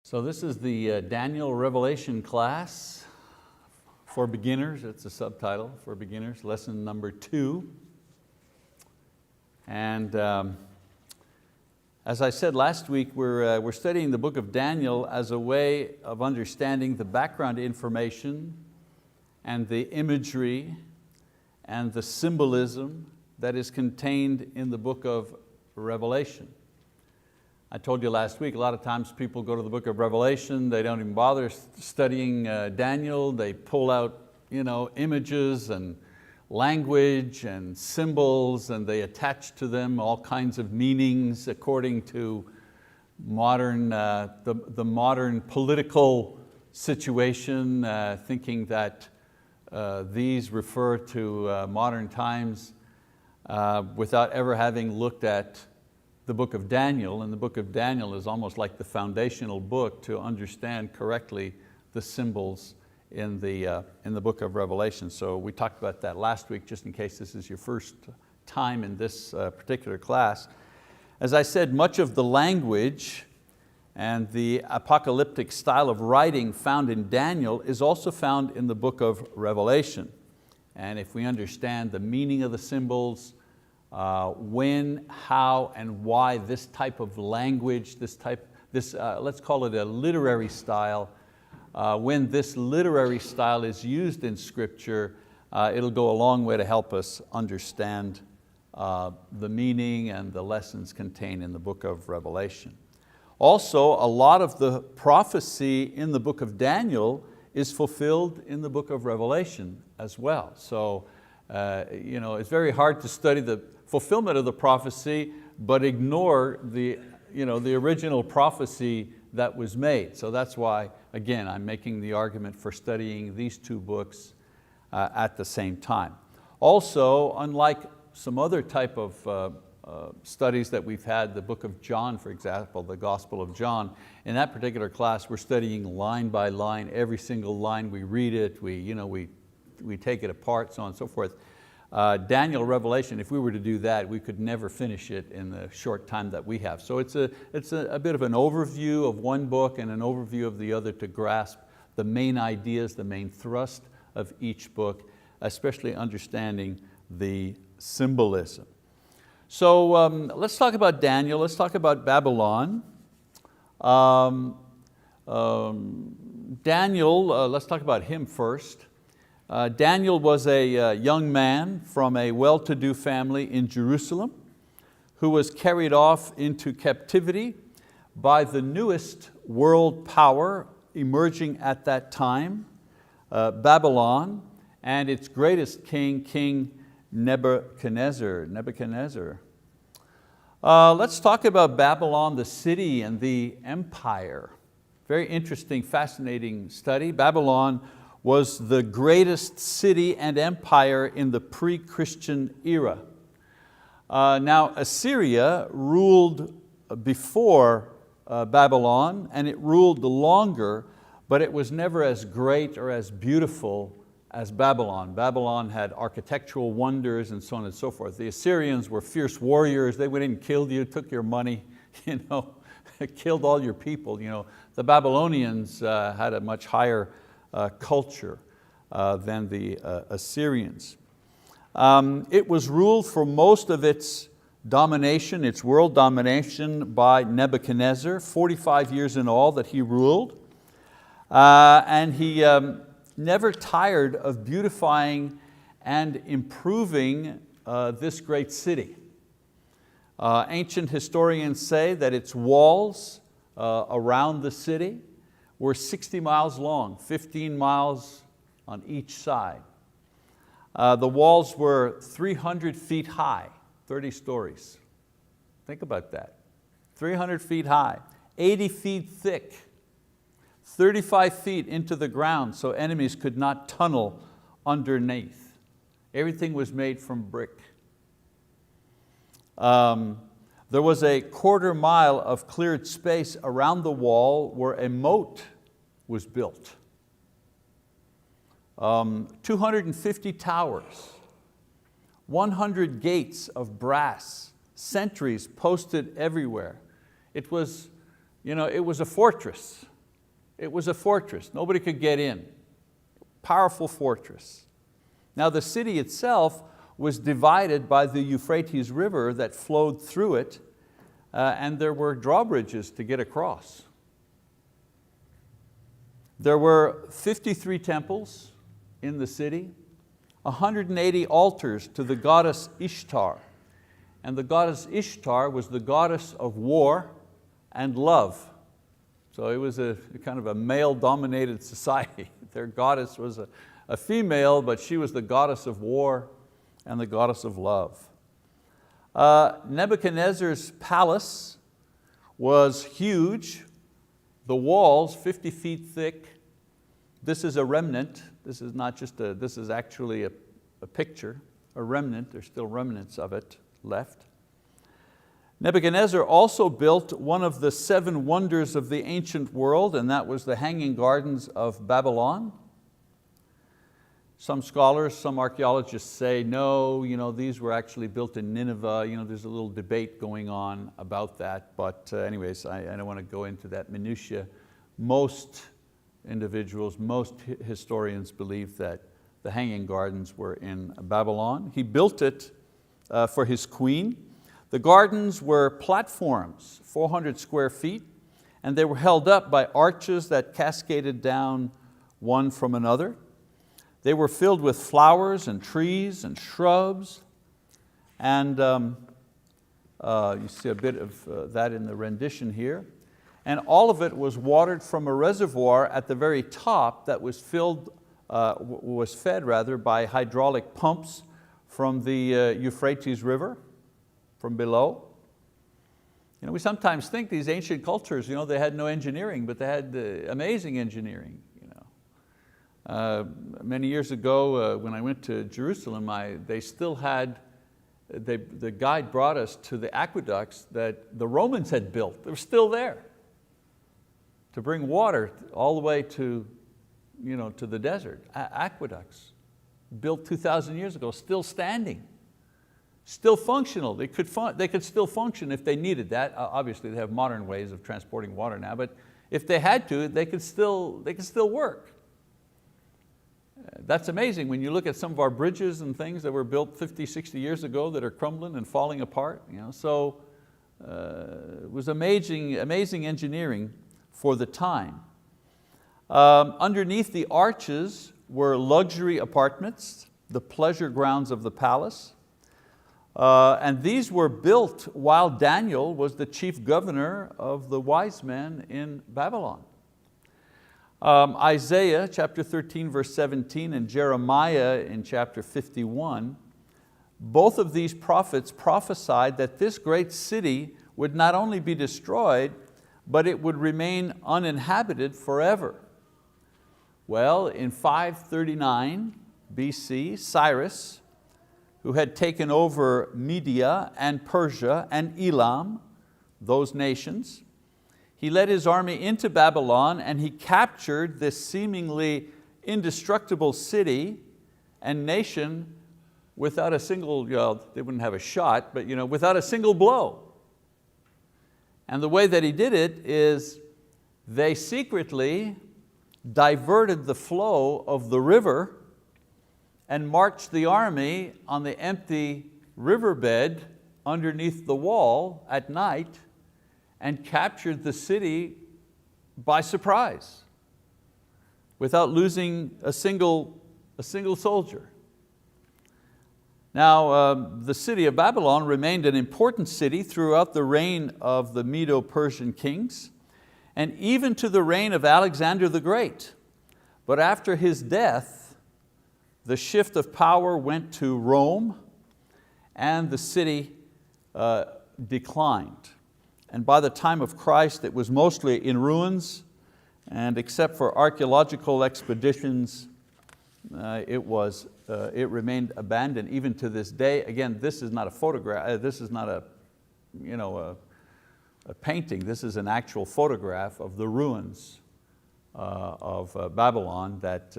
So this is the Daniel Revelation class for beginners. It's a subtitle for beginners, lesson number 2. And as I said last week, we're studying the book of Daniel as a way of understanding the background information and the imagery and the symbolism that is contained in the book of Revelation. I told you last week, a lot of times people go to the book of Revelation, they don't even bother studying Daniel, they pull out images and language and symbols and they attach to them all kinds of meanings according to modern, the modern political situation, thinking that these refer to modern times without ever having looked at the book of Daniel. And the book of Daniel is almost like the foundational book to understand correctly the symbols in the book of Revelation. So we talked about that last week, just in case this is your first time in this particular class. As I said, much of the language and the apocalyptic style of writing found in Daniel is also found in the book of Revelation. And if we understand the meaning of the symbols, when, how, and why this type of language, let's call it a literary style, when this literary style is used in Scripture, it'll go a long way to help us understand the meaning and the lessons contained in the book of Revelation. Also, a lot of the prophecy in the book of Daniel is fulfilled in the book of Revelation as well. So it's very hard to study the fulfillment of the prophecy but ignore the original prophecy that was made. So that's why, again, I'm making the argument for studying these two books at the same time. Also, unlike some other type of studies that we've had, the book of John, for example, the Gospel of John, in that particular class we're studying line by line, every single line, we read it, we take it apart, so on and so forth. Daniel Revelation, if we were to do that, we could never finish it in the short time that we have. So it's a bit of an overview of one book and an overview of the other to grasp the main ideas, the main thrust of each book, especially understanding the symbolism. So let's talk about Daniel, let's talk about Babylon. Daniel, let's talk about him first. Daniel was a young man from a well-to-do family in Jerusalem who was carried off into captivity by the newest world power emerging at that time, Babylon, and its greatest king, King Nebuchadnezzar. Let's talk about Babylon, the city and the empire. Very interesting, fascinating study. Babylon was the greatest city and empire in the pre-Christian era. Now Assyria ruled before Babylon, and it ruled longer, but it was never as great or as beautiful as Babylon. Babylon had architectural wonders and so on and so forth. The Assyrians were fierce warriors. They went in and killed you, took your money, killed all your people. The Babylonians had a much higher culture than the Assyrians. It was ruled for most of its domination, its world domination, by Nebuchadnezzar, 45 years in all that he ruled. And he never tired of beautifying and improving this great city. Ancient historians say that its walls around the city were 60 miles long, 15 miles on each side. The walls were 300 feet high, 30 stories. Think about that. 300 feet high, 80 feet thick, 35 feet into the ground so enemies could not tunnel underneath. Everything was made from brick. There was a 1/4 mile of cleared space around the wall where a moat was built. 250 towers, 100 gates of brass, sentries posted everywhere. It was a fortress. It was a fortress, nobody could get in. Powerful fortress. Now the city itself was divided by the Euphrates River that flowed through it, and there were drawbridges to get across. There were 53 temples in the city, 180 altars to the goddess Ishtar. And the goddess Ishtar was the goddess of war and love. So it was a kind of a male-dominated society. Their goddess was a female, but she was the goddess of war and the goddess of love. Nebuchadnezzar's palace was huge. The walls, 50 feet thick. This is a remnant. This is not just this is actually a picture, a remnant. There's still remnants of it left. Nebuchadnezzar also built one of the 7 wonders of the ancient world, and that was the Hanging Gardens of Babylon. Some scholars, some archaeologists say, no, these were actually built in Nineveh. There's a little debate going on about that, but anyways, I don't want to go into that minutiae. Most individuals, most historians believe that the Hanging Gardens were in Babylon. He built it for his queen. The gardens were platforms, 400 square feet, and they were held up by arches that cascaded down one from another. They were filled with flowers and trees and shrubs, and you see a bit of that in the rendition here. And all of it was watered from a reservoir at the very top that was fed by hydraulic pumps from the Euphrates River, from below. We sometimes think these ancient cultures, they had no engineering, but they had amazing engineering. Many years ago, when I went to Jerusalem, they still had, the guide brought us to the aqueducts that the Romans had built. They were still there to bring water all the way to the desert. Aqueducts built 2,000 years ago, still standing, still functional. They could still function if they needed that. Obviously they have modern ways of transporting water now, but if they had to, they could still work. That's amazing when you look at some of our bridges and things that were built 50, 60 years ago that are crumbling and falling apart. So it was amazing engineering for the time. Underneath the arches were luxury apartments, the pleasure grounds of the palace. And these were built while Daniel was the chief governor of the wise men in Babylon. Isaiah chapter 13 verse 17 and Jeremiah in chapter 51, both of these prophets prophesied that this great city would not only be destroyed, but it would remain uninhabited forever. Well, in 539 BC, Cyrus, who had taken over Media and Persia and Elam, those nations, he led his army into Babylon and he captured this seemingly indestructible city and nation without a single, they wouldn't have a shot, but without a single blow. And the way that he did it is they secretly diverted the flow of the river and marched the army on the empty riverbed underneath the wall at night and captured the city by surprise without losing a single soldier. Now, the city of Babylon remained an important city throughout the reign of the Medo-Persian kings and even to the reign of Alexander the Great. But after his death, the shift of power went to Rome and the city declined. And by the time of Christ, it was mostly in ruins, and except for archaeological expeditions, it remained abandoned even to this day. Again, this is not a photograph, this is not a painting, this is an actual photograph of the ruins of Babylon that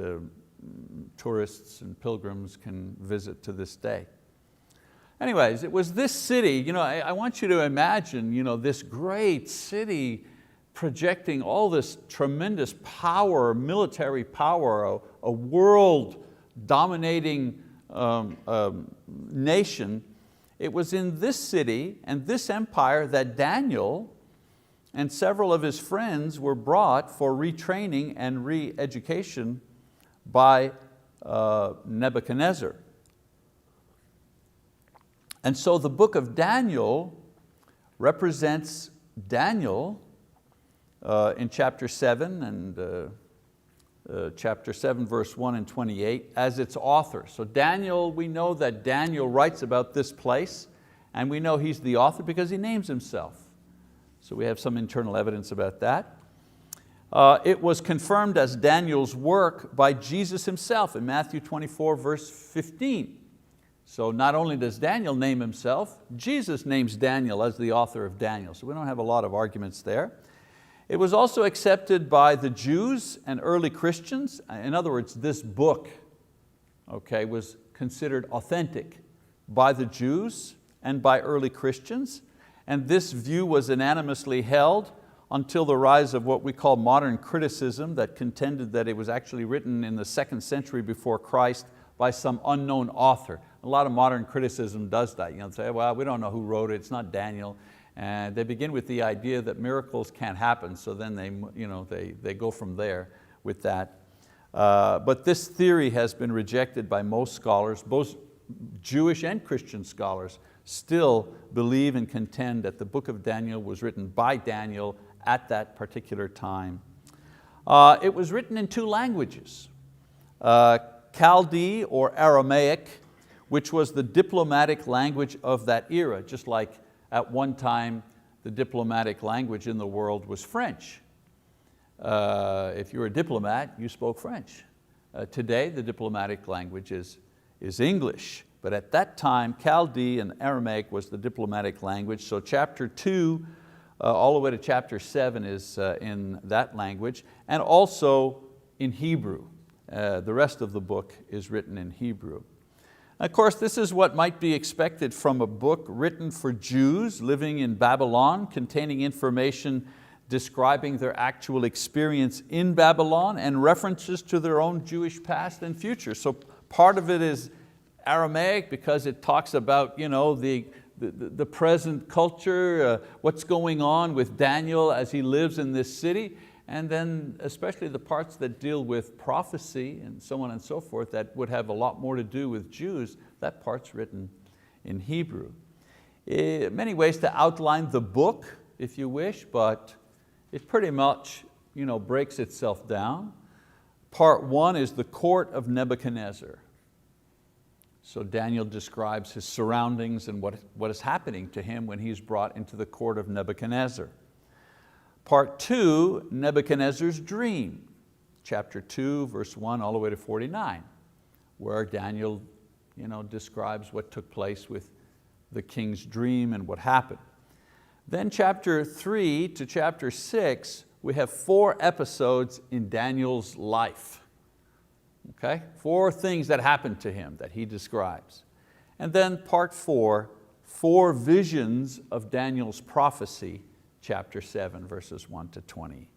tourists and pilgrims can visit to this day. Anyways, it was this city, I want you to imagine this great city projecting all this tremendous power, military power, a world-dominating nation. It was in this city and this empire that Daniel and several of his friends were brought for retraining and re-education by Nebuchadnezzar. And so the book of Daniel represents Daniel in chapter 7 and chapter 7 verse 1 and 28 as its author. So Daniel, we know that Daniel writes about this place, and we know he's the author because he names himself. So we have some internal evidence about that. It was confirmed as Daniel's work by Jesus himself in Matthew 24 verse 15. So not only does Daniel name himself, Jesus names Daniel as the author of Daniel. So we don't have a lot of arguments there. It was also accepted by the Jews and early Christians. In other words, this book, okay, was considered authentic by the Jews and by early Christians. And this view was unanimously held until the rise of what we call modern criticism that contended that it was actually written in the 2nd century before Christ by some unknown author. A lot of modern criticism does that. They say, well, we don't know who wrote it, it's not Daniel. And they begin with the idea that miracles can't happen, so then they go from there with that. But this theory has been rejected by most scholars. Both Jewish and Christian scholars still believe and contend that the book of Daniel was written by Daniel at that particular time. It was written in 2 languages, Chaldee or Aramaic, which was the diplomatic language of that era, just like at one time the diplomatic language in the world was French. If you were a diplomat, you spoke French. Today the diplomatic language is English, but at that time Chaldee and Aramaic was the diplomatic language. So chapter 2 all the way to chapter 7 is in that language, and also in Hebrew. The rest of the book is written in Hebrew. Of course, this is what might be expected from a book written for Jews living in Babylon, containing information describing their actual experience in Babylon and references to their own Jewish past and future. So part of it is Aramaic because it talks about the present culture, what's going on with Daniel as he lives in this city, and then especially the parts that deal with prophecy and so on and so forth that would have a lot more to do with Jews, that part's written in Hebrew. Many ways to outline the book, if you wish, but it pretty much breaks itself down. Part 1 is the court of Nebuchadnezzar. So Daniel describes his surroundings and what is happening to him when he's brought into the court of Nebuchadnezzar. Part 2, Nebuchadnezzar's dream, chapter 2, verse 1 all the way to 49, where Daniel describes what took place with the king's dream and what happened. Then chapter 3 to chapter 6, we have 4 episodes in Daniel's life. Okay? 4 things that happened to him that he describes. And then part 4, 4 visions of Daniel's prophecy, chapter 7, verses 1 to 28.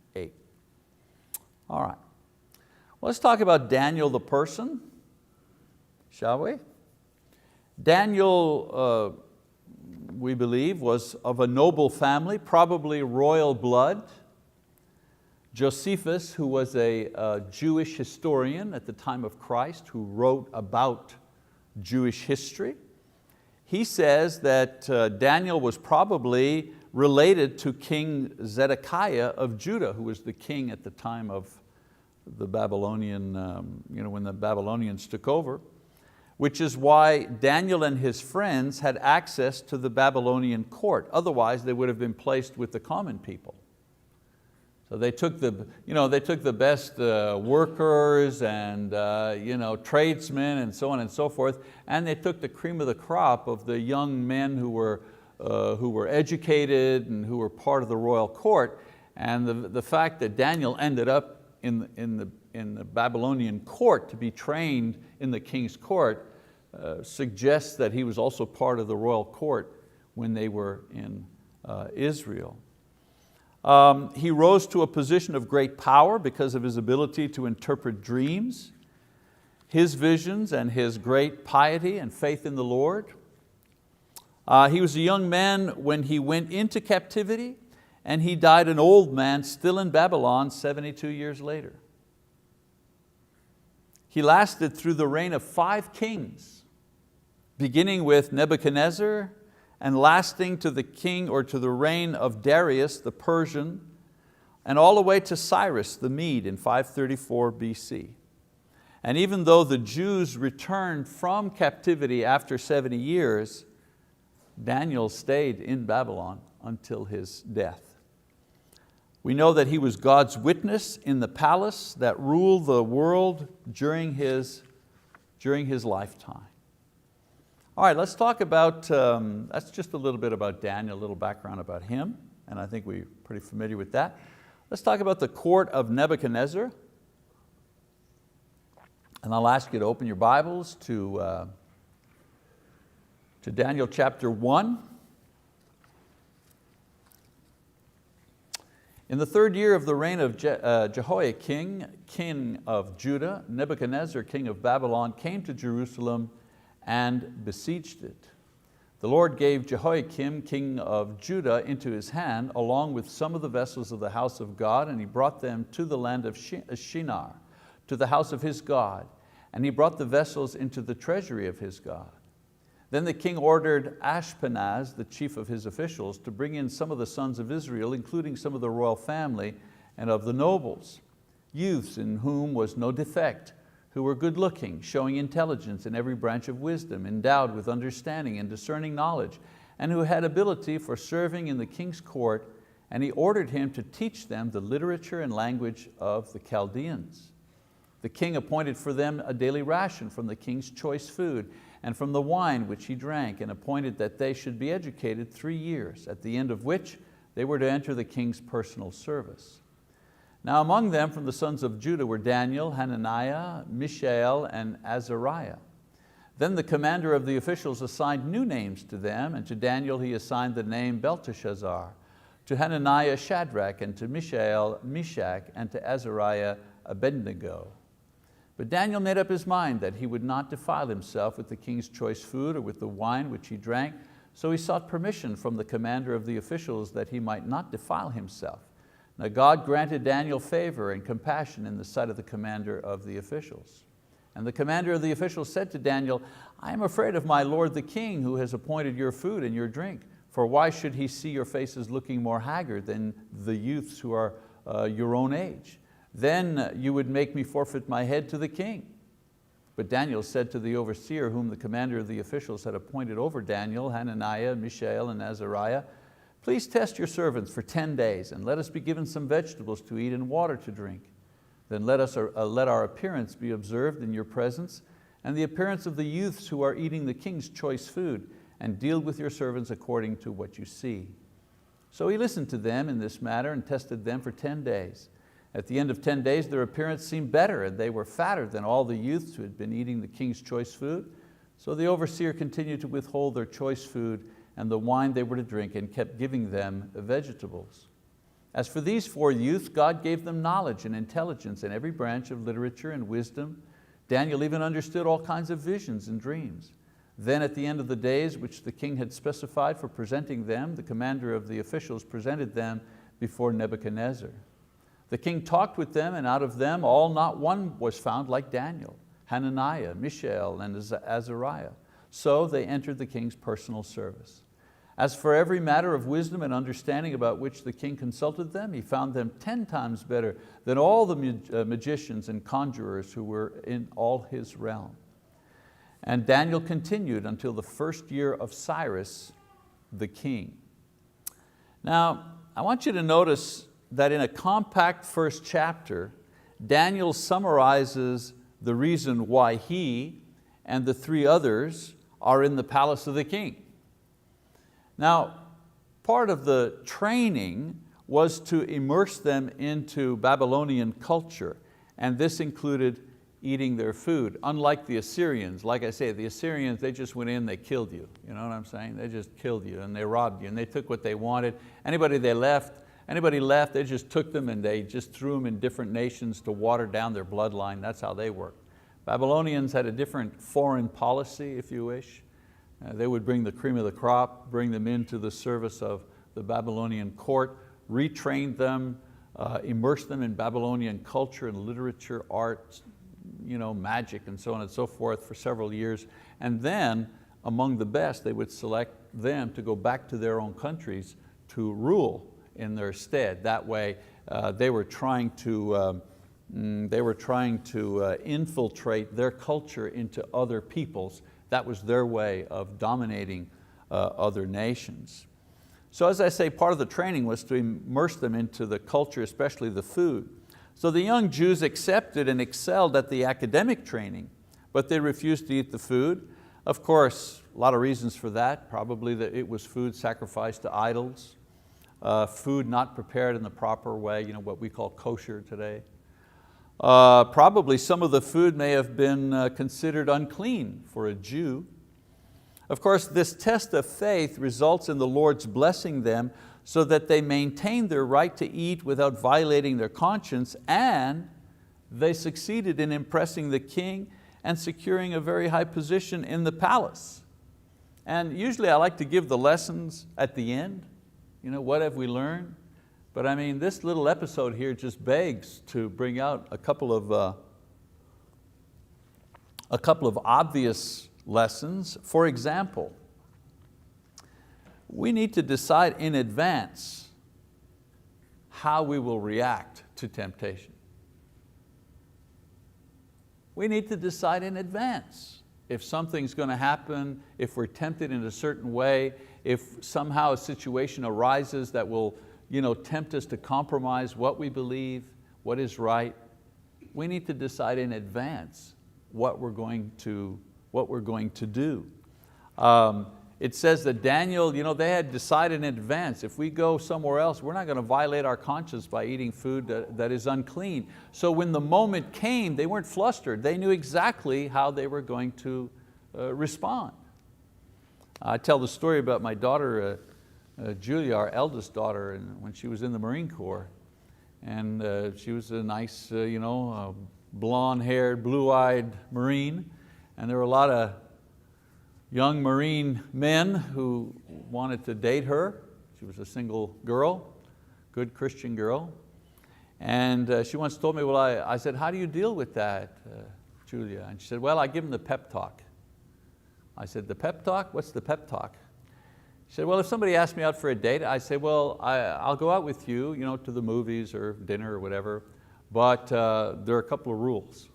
All right, well, let's talk about Daniel the person, shall we? Daniel, we believe, was of a noble family, probably royal blood. Josephus, who was a Jewish historian at the time of Christ, who wrote about Jewish history, he says that Daniel was probably related to King Zedekiah of Judah, who was the king at the time of the Babylonian, when the Babylonians took over, which is why Daniel and his friends had access to the Babylonian court. Otherwise, they would have been placed with the common people. So they took the best workers and tradesmen and so on and so forth, and they took the cream of the crop of the young men who were educated and who were part of the royal court. And the fact that Daniel ended up in the Babylonian court to be trained in the king's court suggests that he was also part of the royal court when they were in Israel. He rose to a position of great power because of his ability to interpret dreams, his visions, and his great piety and faith in the Lord. He was a young man when he went into captivity, and he died an old man still in Babylon 72 years later. He lasted through the reign of 5 kings, beginning with Nebuchadnezzar and lasting to the king or to the reign of Darius the Persian, and all the way to Cyrus the Mede in 534 BC. And even though the Jews returned from captivity after 70 years, Daniel stayed in Babylon until his death. We know that he was God's witness in the palace that ruled the world during his lifetime. All right, let's talk about, that's just a little bit about Daniel, a little background about him, and I think we're pretty familiar with that. Let's talk about the court of Nebuchadnezzar. And I'll ask you to open your Bibles to Daniel chapter 1. In the 3rd year of the reign of Jehoiakim, king of Judah, Nebuchadnezzar, king of Babylon, came to Jerusalem and besieged it. The Lord gave Jehoiakim, king of Judah, into his hand, along with some of the vessels of the house of God, and he brought them to the land of Shinar, to the house of his God, and he brought the vessels into the treasury of his God. Then the king ordered Ashpenaz, the chief of his officials, to bring in some of the sons of Israel, including some of the royal family and of the nobles, youths in whom was no defect, who were good looking, showing intelligence in every branch of wisdom, endowed with understanding and discerning knowledge, and who had ability for serving in the king's court, and he ordered him to teach them the literature and language of the Chaldeans. The king appointed for them a daily ration from the king's choice food, and from the wine which he drank, and appointed that they should be educated 3 years, at the end of which they were to enter the king's personal service. Now among them from the sons of Judah were Daniel, Hananiah, Mishael, and Azariah. Then the commander of the officials assigned new names to them, and to Daniel he assigned the name Belteshazzar, to Hananiah Shadrach, and to Mishael Meshach, and to Azariah Abednego. But Daniel made up his mind that he would not defile himself with the king's choice food or with the wine which he drank, so he sought permission from the commander of the officials that he might not defile himself. Now God granted Daniel favor and compassion in the sight of the commander of the officials. And the commander of the officials said to Daniel, I am afraid of my lord the king, who has appointed your food and your drink, for why should he see your faces looking more haggard than the youths who are your own age? Then you would make me forfeit my head to the king. But Daniel said to the overseer, whom the commander of the officials had appointed over Daniel, Hananiah, Mishael, and Azariah, please test your servants for 10 days, and let us be given some vegetables to eat and water to drink. Then let our appearance be observed in your presence, and the appearance of the youths who are eating the king's choice food, and deal with your servants according to what you see. So he listened to them in this matter and tested them for 10 days. At the end of 10 days, their appearance seemed better, and they were fatter than all the youths who had been eating the king's choice food. So the overseer continued to withhold their choice food and the wine they were to drink, and kept giving them vegetables. As for these 4 youths, God gave them knowledge and intelligence in every branch of literature and wisdom. Daniel even understood all kinds of visions and dreams. Then at the end of the days which the king had specified for presenting them, the commander of the officials presented them before Nebuchadnezzar. The king talked with them, and out of them all not one was found like Daniel, Hananiah, Mishael, and Azariah. So they entered the king's personal service. As for every matter of wisdom and understanding about which the king consulted them, he found them 10 times better than all the magicians and conjurers who were in all his realm. And Daniel continued until the 1st year of Cyrus the king. Now, I want you to notice that in a compact first chapter, Daniel summarizes the reason why he and the 3 others are in the palace of the king. Now, part of the training was to immerse them into Babylonian culture, and this included eating their food. Unlike the Assyrians, like I say, the Assyrians, they just went in, they killed you. You know what I'm saying? They just killed you and they robbed you and they took what they wanted. Anybody they left, Anybody left, they just took them and they just threw them in different nations to water down their bloodline. That's how they worked. Babylonians had a different foreign policy, if you wish. They would bring the cream of the crop, bring them into the service of the Babylonian court, retrain them, immerse them in Babylonian culture and literature, art, magic and so on and so forth for several years. And then among the best, they would select them to go back to their own countries to rule in their stead. That way they were trying to infiltrate their culture into other peoples. That was their way of dominating other nations. So as I say, part of the training was to immerse them into the culture, especially the food. So the young Jews accepted and excelled at the academic training, but they refused to eat the food. Of course, a lot of reasons for that. Probably that it was food sacrificed to idols, food not prepared in the proper way, what we call kosher today. Probably some of the food may have been considered unclean for a Jew. Of course, this test of faith results in the Lord's blessing them so that they maintain their right to eat without violating their conscience, and they succeeded in impressing the king and securing a very high position in the palace. And usually I like to give the lessons at the end. What have we learned? But I mean, this little episode here just begs to bring out a couple of obvious lessons. For example, we need to decide in advance how we will react to temptation. We need to decide in advance if something's going to happen, if we're tempted in a certain way, if somehow a situation arises that will tempt us to compromise what we believe, what is right. We need to decide in advance what we're going to do. It says that Daniel, they had decided in advance, if we go somewhere else, we're not going to violate our conscience by eating food that is unclean. So when the moment came, they weren't flustered. They knew exactly how they were going to respond. I tell the story about my daughter, Julia, our eldest daughter, when she was in the Marine Corps. And she was a nice, blonde-haired, blue-eyed Marine. And there were a lot of young Marine men who wanted to date her. She was a single girl, good Christian girl. And she once told me, well, I said, how do you deal with that, Julia? And she said, well, I give them the pep talk. I said, the pep talk? What's the pep talk? She said, well, if somebody asked me out for a date, I say, well, I'll go out with you, to the movies or dinner or whatever, but there are a couple of rules.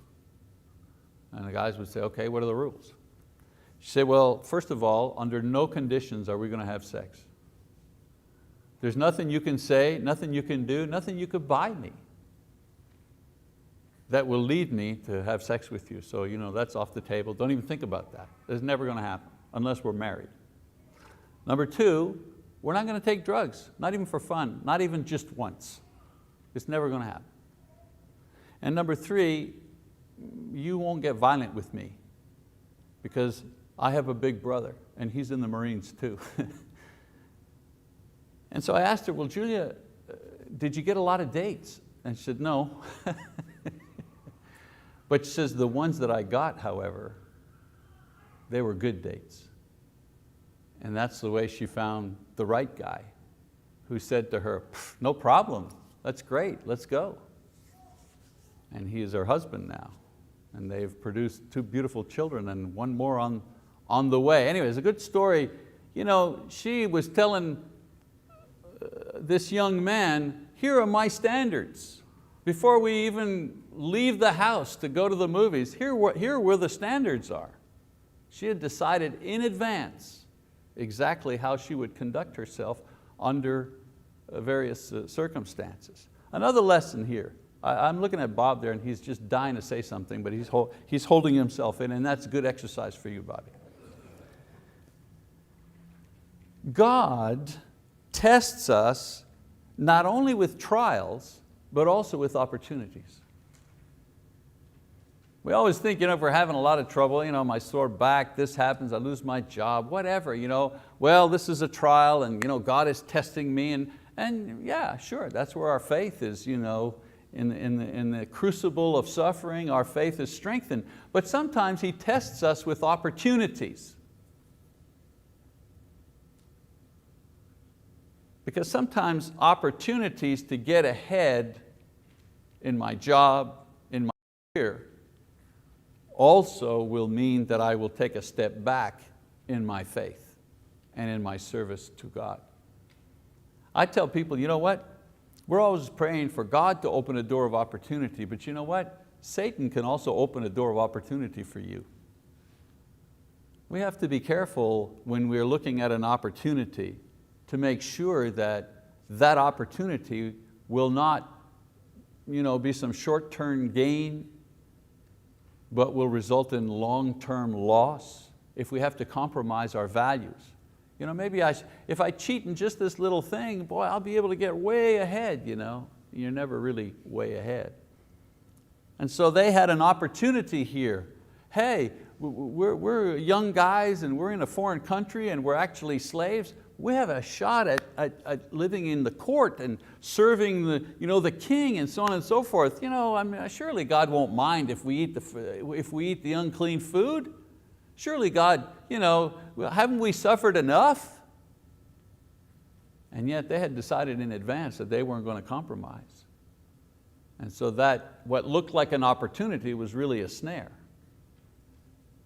And the guys would say, okay, what are the rules? She said, well, first of all, under no conditions are we going to have sex. There's nothing you can say, nothing you can do, nothing you could buy me that will lead me to have sex with you. So that's off the table. Don't even think about that. It's never going to happen unless we're married. Number two, we're not going to take drugs, not even for fun, not even just once. It's never going to happen. And number three, you won't get violent with me because I have a big brother and he's in the Marines too. And so I asked her, well, Julia, did you get a lot of dates? And she said, no. But she says, the ones that I got, however, they were good dates. And that's the way she found the right guy who said to her, no problem, that's great, let's go. And he is her husband now. And they've produced 2 beautiful children and 1 more on the way. Anyway, it's a good story. She was telling this young man, here are my standards. Before we even leave the house to go to the movies, here are where the standards are. She had decided in advance exactly how she would conduct herself under various circumstances. Another lesson here. I'm looking at Bob there and he's just dying to say something, but he's holding himself in, and that's good exercise for you, Bobby. God tests us not only with trials, but also with opportunities. We always think, if we're having a lot of trouble, my sore back, this happens, I lose my job, whatever, well, this is a trial and God is testing me, And yeah, sure, that's where our faith is, in the crucible of suffering, our faith is strengthened. But sometimes He tests us with opportunities. Because sometimes opportunities to get ahead in my job, in my career, also will mean that I will take a step back in my faith and in my service to God. I tell people, you know what? We're always praying for God to open a door of opportunity, but you know what? Satan can also open a door of opportunity for you. We have to be careful when we're looking at an opportunity to make sure that that opportunity will not be some short-term gain, but will result in long-term loss if we have to compromise our values. Maybe if I cheat in just this little thing, boy, I'll be able to get way ahead. You're never really way ahead. And so they had an opportunity here. Hey, we're young guys and we're in a foreign country and we're actually slaves. We have a shot at living in the court and serving the king and so on and so forth. Surely God won't mind if we eat the unclean food. Surely God, haven't we suffered enough? And yet they had decided in advance that they weren't going to compromise. And so that what looked like an opportunity was really a snare.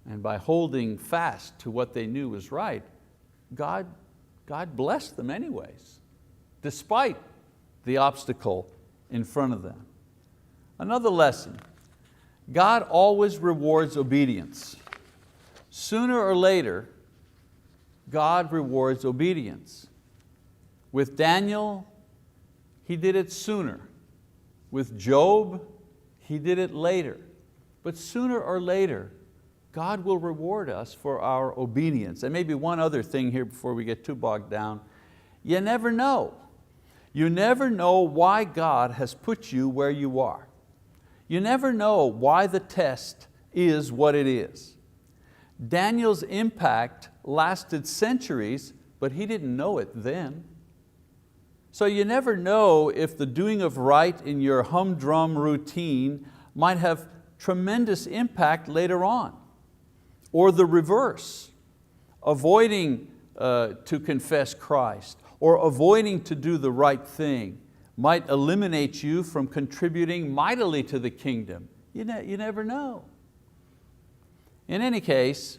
And by holding fast to what they knew was right, God blessed them anyways, despite the obstacle in front of them. Another lesson, God always rewards obedience. Sooner or later, God rewards obedience. With Daniel, He did it sooner. With Job, He did it later. But sooner or later, God will reward us for our obedience. And maybe one other thing here before we get too bogged down. You never know. You never know why God has put you where you are. You never know why the test is what it is. Daniel's impact lasted centuries, but he didn't know it then. So you never know if the doing of right in your humdrum routine might have tremendous impact later on. Or the reverse, avoiding to confess Christ or avoiding to do the right thing might eliminate you from contributing mightily to the kingdom. You never know. In any case,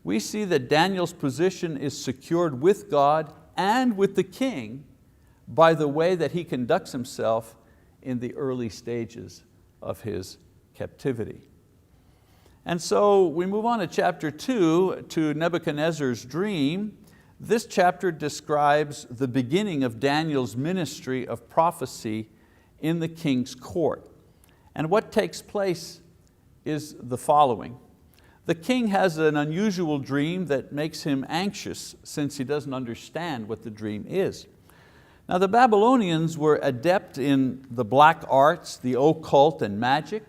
we see that Daniel's position is secured with God and with the king by the way that he conducts himself in the early stages of his captivity. And so we move on to chapter 2, to Nebuchadnezzar's dream. This chapter describes the beginning of Daniel's ministry of prophecy in the king's court. And what takes place is the following. The king has an unusual dream that makes him anxious since he doesn't understand what the dream is. Now the Babylonians were adept in the black arts, the occult and magic.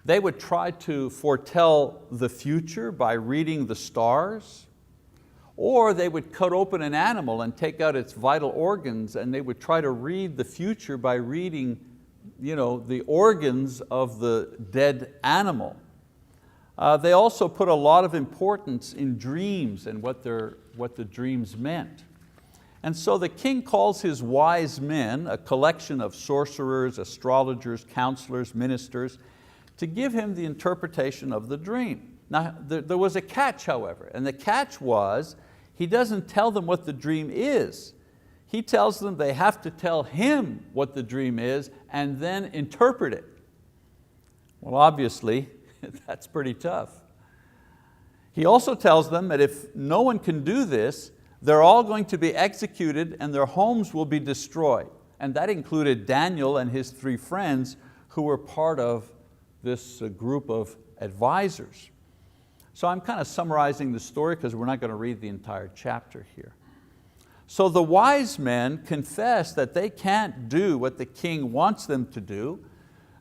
They would try to foretell the future by reading the stars, or they would cut open an animal and take out its vital organs, and they would try to read the future by reading the organs of the dead animal. They also put a lot of importance in dreams and what the dreams meant. And so the king calls his wise men, a collection of sorcerers, astrologers, counselors, ministers, to give him the interpretation of the dream. Now there was a catch, however, and the catch was he doesn't tell them what the dream is. He tells them they have to tell him what the dream is and then interpret it. Well, obviously, that's pretty tough. He also tells them that if no one can do this, they're all going to be executed and their homes will be destroyed. And that included Daniel and his 3 friends who were part of this group of advisors. So I'm kind of summarizing the story because we're not going to read the entire chapter here. So the wise men confess that they can't do what the king wants them to do,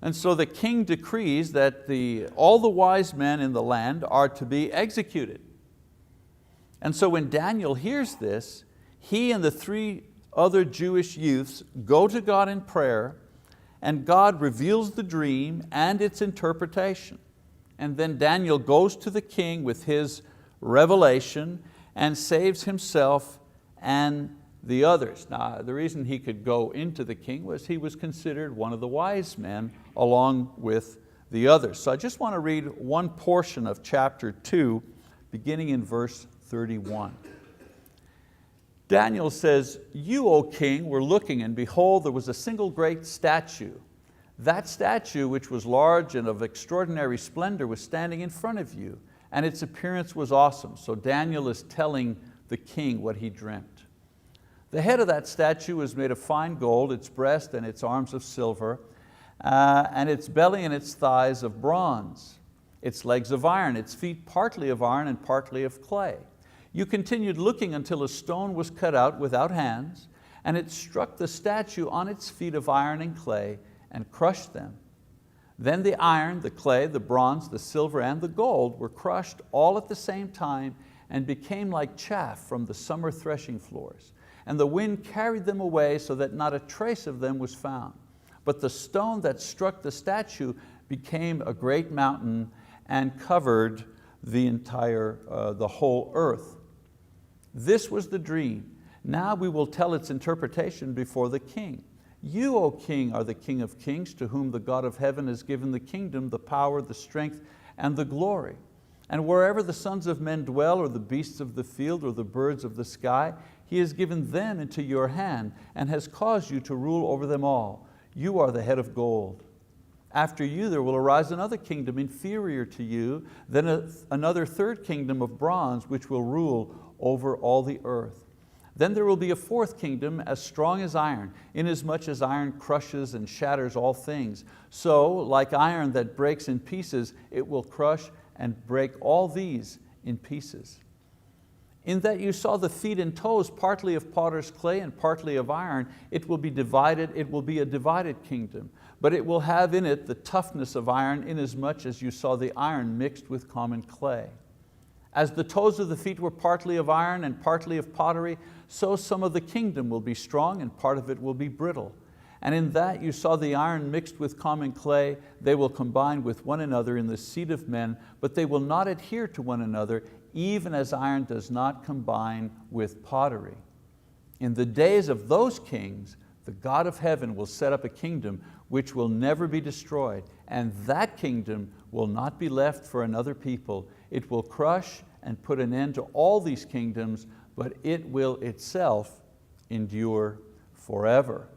and so the king decrees that all the wise men in the land are to be executed. And so when Daniel hears this, he and the 3 other Jewish youths go to God in prayer, and God reveals the dream and its interpretation. And then Daniel goes to the king with his revelation and saves himself and the others. Now, the reason he could go into the king was he was considered one of the wise men along with the others. So I just want to read one portion of chapter 2, beginning in verse 31. Daniel says, "You, O king, were looking, and behold, there was a single great statue. That statue, which was large and of extraordinary splendor, was standing in front of you, and its appearance was awesome." So Daniel is telling the king what he dreamt. "The head of that statue was made of fine gold, its breast and its arms of silver, and its belly and its thighs of bronze, its legs of iron, its feet partly of iron and partly of clay. You continued looking until a stone was cut out without hands, and it struck the statue on its feet of iron and clay and crushed them. Then the iron, the clay, the bronze, the silver, and the gold were crushed all at the same time and became like chaff from the summer threshing floors. And the wind carried them away so that not a trace of them was found. But the stone that struck the statue became a great mountain and covered the whole earth. This was the dream. Now we will tell its interpretation before the king. You, O king, are the King of kings, to whom the God of heaven has given the kingdom, the power, the strength, and the glory. And wherever the sons of men dwell, or the beasts of the field, or the birds of the sky, He has given them into your hand, and has caused you to rule over them all. You are the head of gold. After you there will arise another kingdom inferior to you, then another third kingdom of bronze, which will rule over all the earth. Then there will be a fourth kingdom as strong as iron, inasmuch as iron crushes and shatters all things. So, like iron that breaks in pieces, it will crush and break all these in pieces. In that you saw the feet and toes, partly of potter's clay and partly of iron, it will be a divided kingdom. But it will have in it the toughness of iron, inasmuch as you saw the iron mixed with common clay. As the toes of the feet were partly of iron and partly of pottery, so some of the kingdom will be strong and part of it will be brittle. And in that you saw the iron mixed with common clay, they will combine with one another in the seed of men, but they will not adhere to one another, even as iron does not combine with pottery. In the days of those kings, the God of heaven will set up a kingdom which will never be destroyed, and that kingdom will not be left for another people. It will crush and put an end to all these kingdoms, but it will itself endure forever.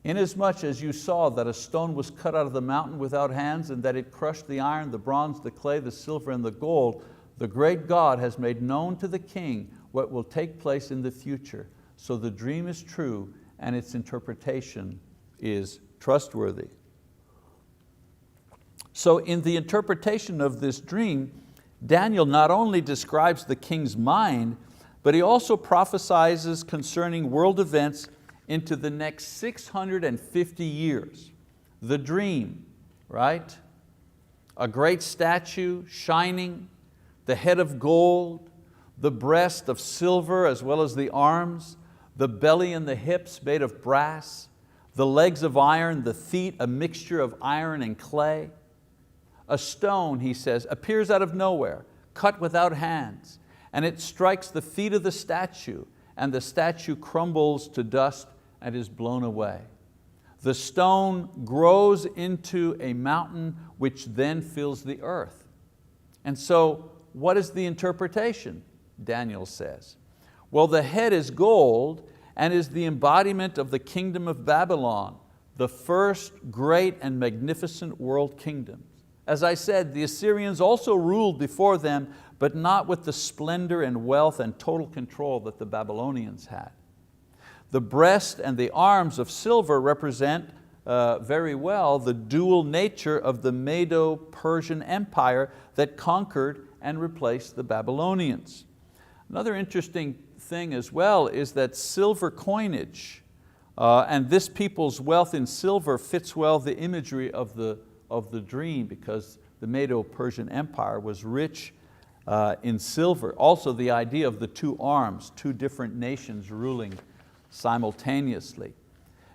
Inasmuch as you saw that a stone was cut out of the mountain without hands, and that it crushed the iron, the bronze, the clay, the silver, and the gold, the great God has made known to the king what will take place in the future. So the dream is true, and its interpretation is trustworthy. So in the interpretation of this dream, Daniel not only describes the king's mind, but he also prophesies concerning world events into the next 650 years. The dream, right? A great statue shining, the head of gold, the breast of silver as well as the arms, the belly and the hips made of brass, the legs of iron, the feet a mixture of iron and clay. A stone, he says, appears out of nowhere, cut without hands, and it strikes the feet of the statue, and the statue crumbles to dust and is blown away. The stone grows into a mountain which then fills the earth. And so, what is the interpretation? Daniel says, well, the head is gold and is the embodiment of the kingdom of Babylon, the first great and magnificent world kingdom. As I said, the Assyrians also ruled before them, but not with the splendor and wealth and total control that the Babylonians had. The breast and the arms of silver represent very well the dual nature of the Medo-Persian Empire that conquered and replaced the Babylonians. Another interesting thing as well is that silver coinage and this people's wealth in silver fits well the imagery of the dream, because the Medo-Persian Empire was rich in silver. Also the idea of the two arms, two different nations ruling simultaneously.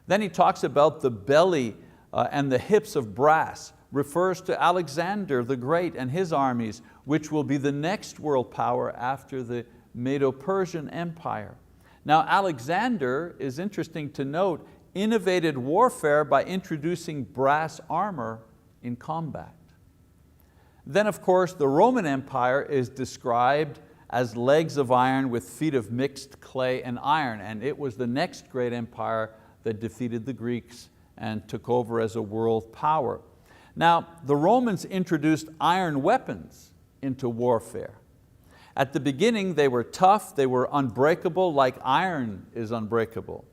Then he talks about the belly and the hips of brass, refers to Alexander the Great and his armies, which will be the next world power after the Medo-Persian Empire. Now Alexander, is interesting to note, innovated warfare by introducing brass armor in combat. Then of course the Roman Empire is described as legs of iron with feet of mixed clay and iron, and it was the next great empire that defeated the Greeks and took over as a world power. Now the Romans introduced iron weapons into warfare. At the beginning they were tough, they were unbreakable like iron is unbreakable.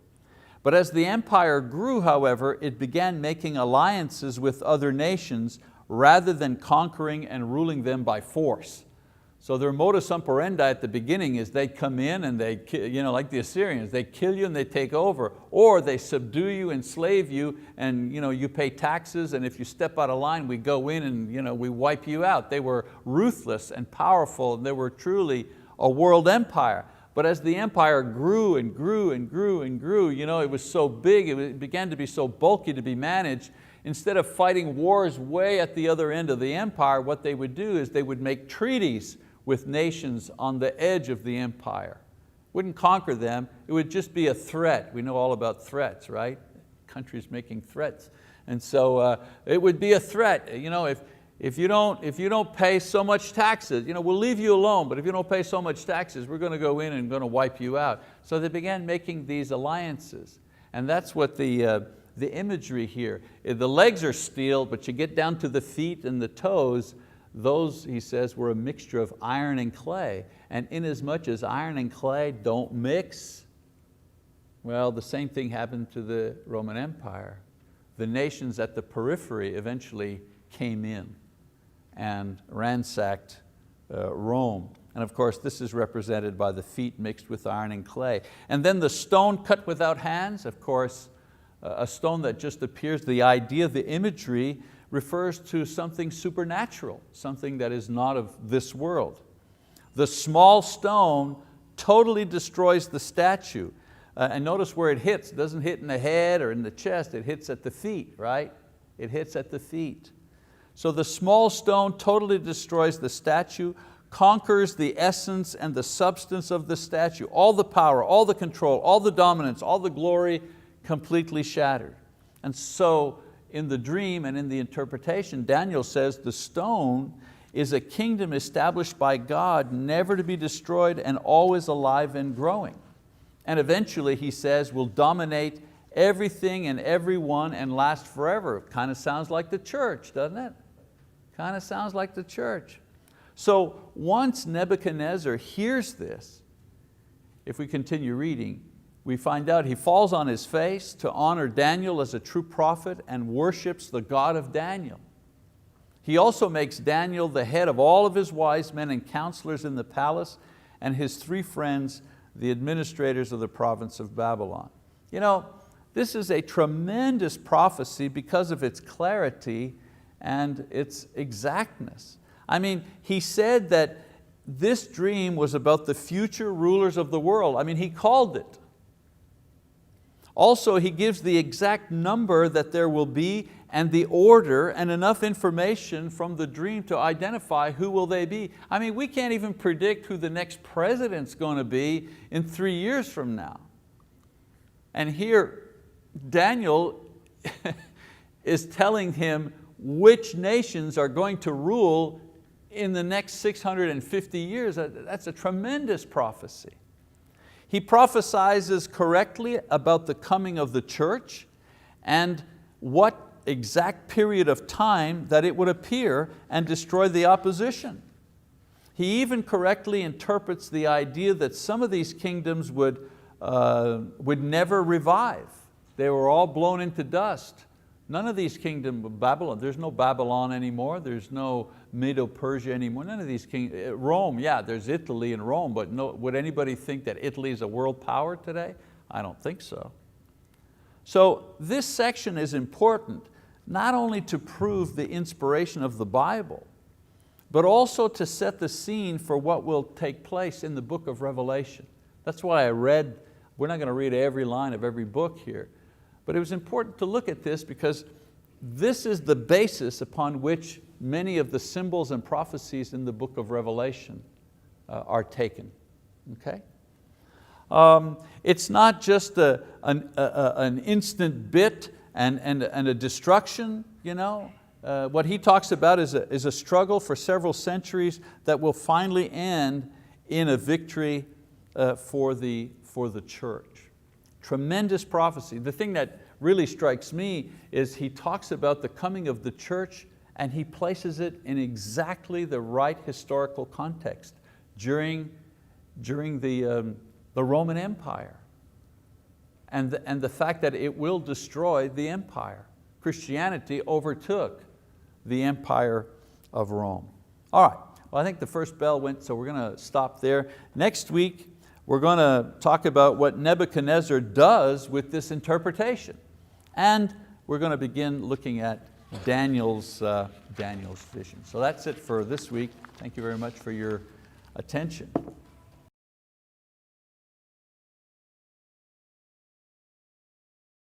But as the empire grew, however, it began making alliances with other nations rather than conquering and ruling them by force. So their modus operandi at the beginning is they come in and they, like the Assyrians, they kill you and they take over, or they subdue you, enslave you, and you pay taxes, and if you step out of line, we go in and we wipe you out. They were ruthless and powerful, and they were truly a world empire. But as the empire grew and grew and grew and grew, it was so big, it began to be so bulky to be managed. Instead of fighting wars way at the other end of the empire, what they would do is they would make treaties with nations on the edge of the empire. Wouldn't conquer them, it would just be a threat. We know all about threats, right? Countries making threats. And so it would be a threat. If you don't pay so much taxes, we'll leave you alone, but if you don't pay so much taxes, we're going to go in and going to wipe you out. So they began making these alliances. And that's what the imagery here. The legs are steel, but you get down to the feet and the toes, those, he says, were a mixture of iron and clay. And inasmuch as iron and clay don't mix, well, the same thing happened to the Roman Empire. The nations at the periphery eventually came in and ransacked Rome. And of course, this is represented by the feet mixed with iron and clay. And then the stone cut without hands, of course, a stone that just appears, the idea, the imagery refers to something supernatural, something that is not of this world. The small stone totally destroys the statue. And notice where it hits. It doesn't hit in the head or in the chest, it hits at the feet, right? It hits at the feet. So the small stone totally destroys the statue, conquers the essence and the substance of the statue, all the power, all the control, all the dominance, all the glory, completely shattered. And so in the dream and in the interpretation, Daniel says the stone is a kingdom established by God, never to be destroyed and always alive and growing. And eventually, he says, will dominate everything and everyone and last forever. Kind of sounds like the church, doesn't it? Kind of sounds like the church. So once Nebuchadnezzar hears this, if we continue reading, we find out he falls on his face to honor Daniel as a true prophet and worships the God of Daniel. He also makes Daniel the head of all of his wise men and counselors in the palace, and his 3 friends, the administrators of the province of Babylon. This is a tremendous prophecy because of its clarity and its exactness. He said that this dream was about the future rulers of the world. He called it. Also, he gives the exact number that there will be and the order and enough information from the dream to identify who will they be. We can't even predict who the next president's going to be in 3 years from now. And here, Daniel is telling him which nations are going to rule in the next 650 years. That's a tremendous prophecy. He prophesies correctly about the coming of the church and what exact period of time that it would appear and destroy the opposition. He even correctly interprets the idea that some of these kingdoms would never revive. They were all blown into dust. None of these kingdoms, Babylon, there's no Babylon anymore, there's no Medo-Persia anymore, none of these kingdoms. Rome, yeah, there's Italy and Rome, but would anybody think that Italy is a world power today? I don't think so. So this section is important, not only to prove the inspiration of the Bible, but also to set the scene for what will take place in the book of Revelation. That's why I read We're not going to read every line of every book here, but it was important to look at this because this is the basis upon which many of the symbols and prophecies in the book of Revelation are taken. Okay? It's not just an instant bit and a destruction. What he talks about is a struggle for several centuries that will finally end in a victory for the church. Tremendous prophecy. The thing that really strikes me is he talks about the coming of the church and he places it in exactly the right historical context during the Roman Empire and the fact that it will destroy the empire. Christianity overtook the empire of Rome. All right, well, I think the first bell went, so we're going to stop there. Next week, we're going to talk about what Nebuchadnezzar does with this interpretation. And we're going to begin looking at Daniel's vision. So that's it for this week. Thank you very much for your attention.